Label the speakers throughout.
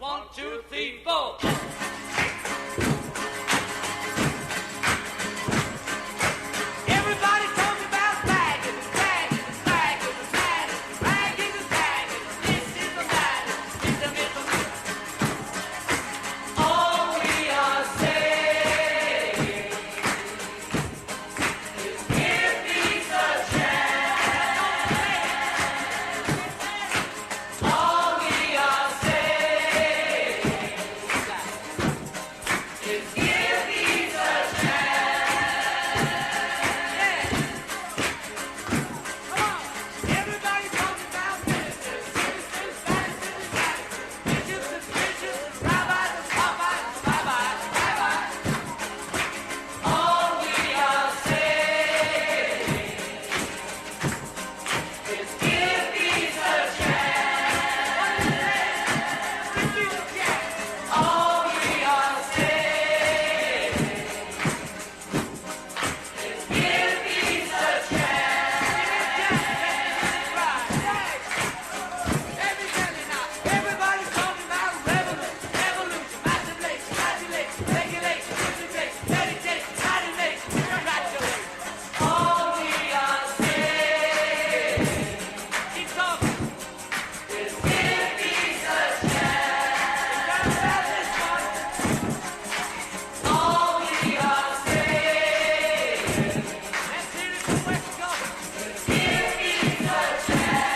Speaker 1: 1, 2, 3, 4. Everybody talking about ragging, ragging, ragging, ragging, ragging, ragging. This is the matter, it's a middle. All we are saying is give peace a chance. All we are saying is give peace a chance. Come on, everybody talking about ministers, ministers, pastors, and pastors, bishops and bishops, rabbis and rabbis, rabbis, rabbis. All we are saying is give peace a chance. Give peace a chance. All we are saying is give peace a Everybody's talking about revolution, masturbation, regulation, meditation, meditation, congratulations. All we are saying, keep talking, is give peace a chance. All we are saying, let's hear it from West Coast, give peace a chance.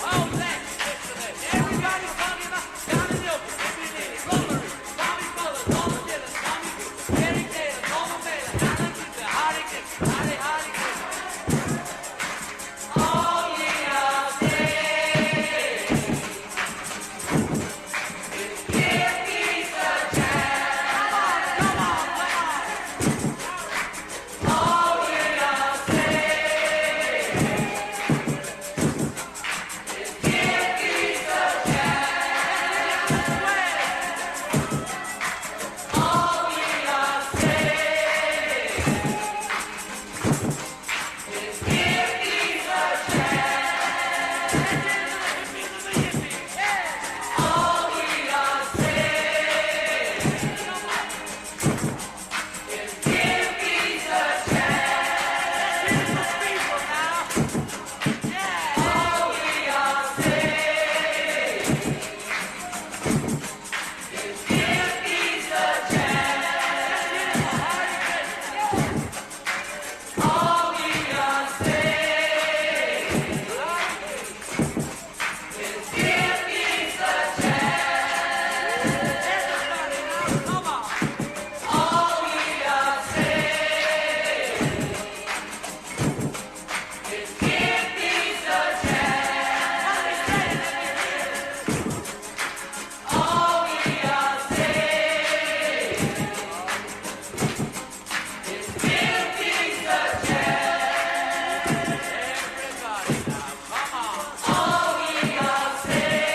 Speaker 1: Oh, let's listen to this. Everybody's talking about Johnny Milton, Jimmy Lee, Romery, Tommy Muller, Norman Dillon, Tommy Cooper, Terry Taylor, Norman Baylor, Alan Cooper, Hardy Dixon, Hardy Dixon. All we are saying is give peace a chance. Come on, come on. All we are saying is give peace a chance. All we are saying is give peace a chance. All we are saying is give peace a chance. People now. All we are saying is give peace a chance. All we are saying is give peace a chance. Everybody now, come on. All we are saying is give peace a chance. All we are saying is give peace a chance. Everybody now, come on. All we are saying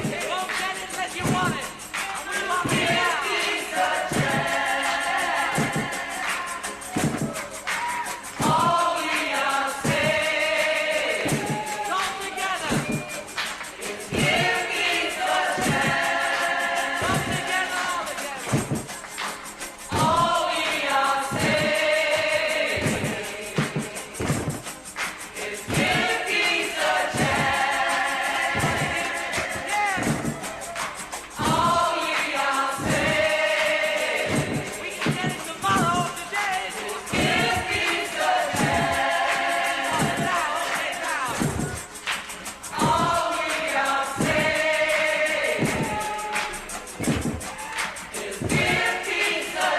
Speaker 1: is don't get it unless you want it. And we want it now. Peace a chance. All we are saying, come together. Give peace a chance. Come together, all together. All we are saying is give peace a chance. All we are saying, we can get it tomorrow, today. Give peace a chance. Now, okay, now. All we are saying is give peace a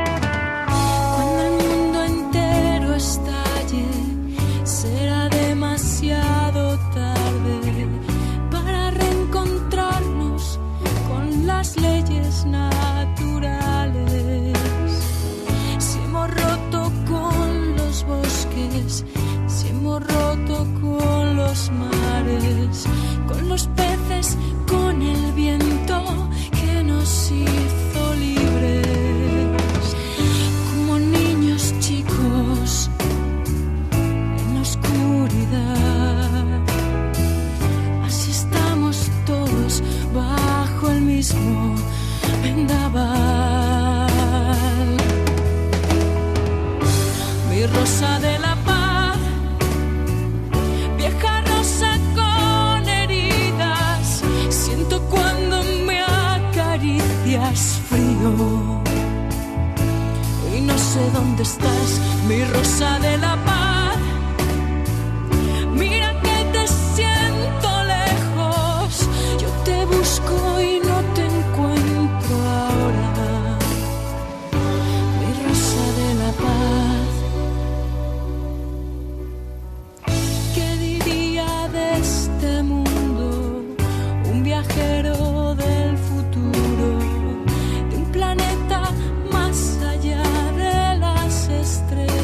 Speaker 2: Cuando el mundo entero estalle, será demasiado tarde para reencontrarnos con las leyes naturales. Si hemos roto con los bosques, si hemos roto con los mares, con los peces, con el viento que nos hizo libres, como niños chicos en la oscuridad. Así estamos todos bajo el mismo vendaval. Mi rosa de la paz, vieja rosa con heridas, siento cuando me acaricias frío y no sé dónde estás, mi rosa de la paz. Mira que te siento lejos, yo te busco y no te encuentro ahora, mi rosa de la paz. ¿Qué diría de este mundo un viajero del futuro, de un planeta más allá de las estrellas?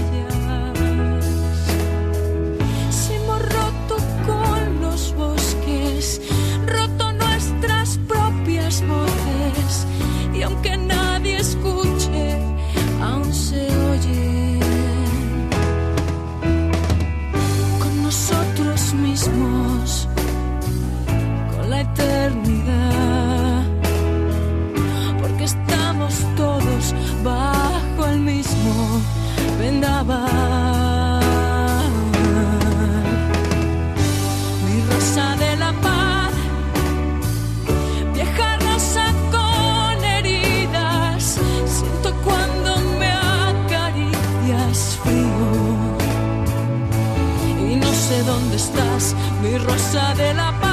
Speaker 2: Si hemos roto con los bosques, roto nuestras propias voces, y aunque nadie escuche, aún se oye con nosotros mismos, con la eternidad, porque estamos todos bajo el mismo vendaval. Mi rosa de la paz, vieja rosa con heridas, siento cuando me acaricias frío y no sé dónde estás, mi rosa de la paz.